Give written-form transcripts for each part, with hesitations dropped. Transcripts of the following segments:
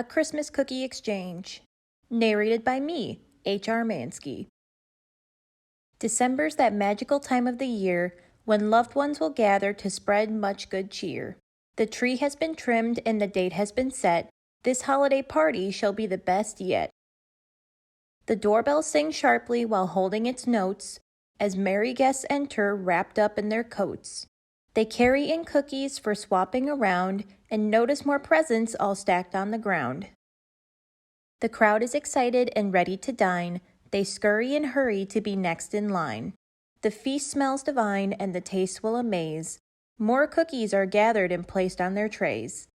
A Christmas Cookie Exchange. Narrated by me, H.R. Mansky. December's that magical time of the year when loved ones will gather to spread much good cheer. The tree has been trimmed and the date has been set. This holiday party shall be the best yet. The doorbell sings sharply while holding its notes as merry guests enter wrapped up in their coats. They carry in cookies for swapping around and notice more presents all stacked on the ground. The crowd is excited and ready to dine. They scurry and hurry to be next in line. The feast smells divine and the taste will amaze. More cookies are gathered and placed on their trays.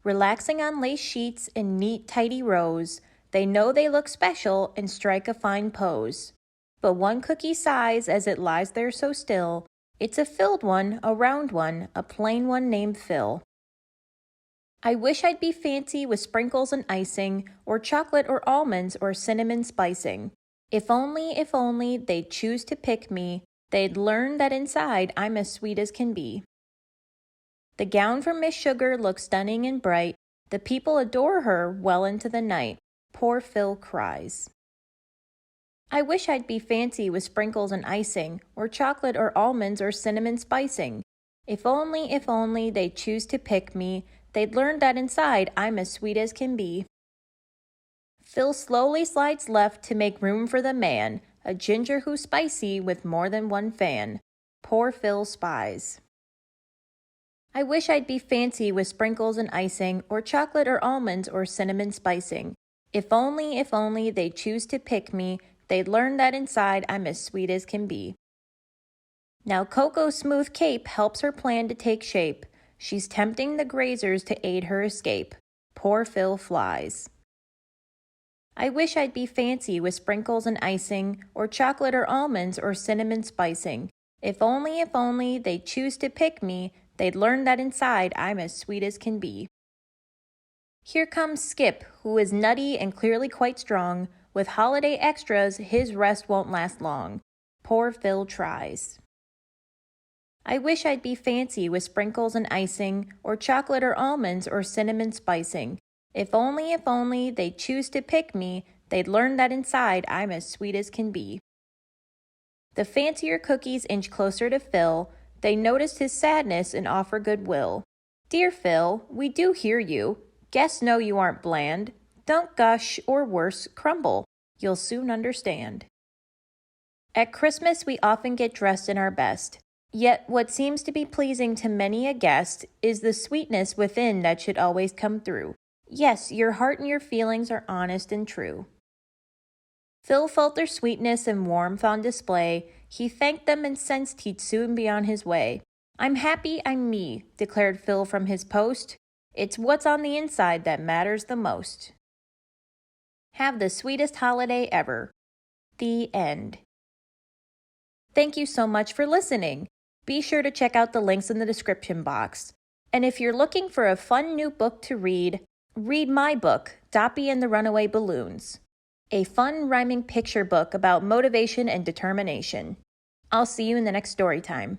Relaxing on lace sheets in neat, tidy rows, they know they look special and strike a fine pose. But one cookie sighs as it lies there so still. It's a filled one, a round one, a plain one named Phil. I wish I'd be fancy with sprinkles and icing, or chocolate or almonds or cinnamon spicing. If only they'd choose to pick me, they'd learn that inside I'm as sweet as can be. The gown from Miss Sugar looks stunning and bright. The people adore her well into the night. Poor Phil cries. I wish I'd be fancy with sprinkles and icing, or chocolate or almonds or cinnamon spicing. If only they'd choose to pick me, they'd learn that inside I'm as sweet as can be. Phil slowly slides left to make room for the man, a ginger who's spicy with more than one fan. Poor Phil spies. I wish I'd be fancy with sprinkles and icing, or chocolate or almonds or cinnamon spicing. If only they'd choose to pick me, they'd learn that inside I'm as sweet as can be. Now Coco's smooth cape helps her plan to take shape. She's tempting the grazers to aid her escape. Poor Phil flies. I wish I'd be fancy with sprinkles and icing, or chocolate or almonds or cinnamon spicing. If only they'd choose to pick me, they'd learn that inside I'm as sweet as can be. Here comes Skip, who is nutty and clearly quite strong. With holiday extras, his rest won't last long. Poor Phil tries. I wish I'd be fancy with sprinkles and icing, or chocolate or almonds or cinnamon spicing. If only they'd choose to pick me, they'd learn that inside I'm as sweet as can be. The fancier cookies inch closer to Phil. They notice his sadness and offer goodwill. Dear Phil, we do hear you. Guests know you aren't bland. Don't gush, or worse, crumble. You'll soon understand. At Christmas, we often get dressed in our best. Yet what seems to be pleasing to many a guest is the sweetness within that should always come through. Yes, your heart and your feelings are honest and true. Phil felt their sweetness and warmth on display. He thanked them and sensed he'd soon be on his way. I'm happy I'm me, declared Phil from his post. It's what's on the inside that matters the most. Have the sweetest holiday ever. The end. Thank you so much for listening. Be sure to check out the links in the description box. And if you're looking for a fun new book to read my book, Doppy and the Runaway Balloons. A fun rhyming picture book about motivation and determination. I'll see you in the next story time.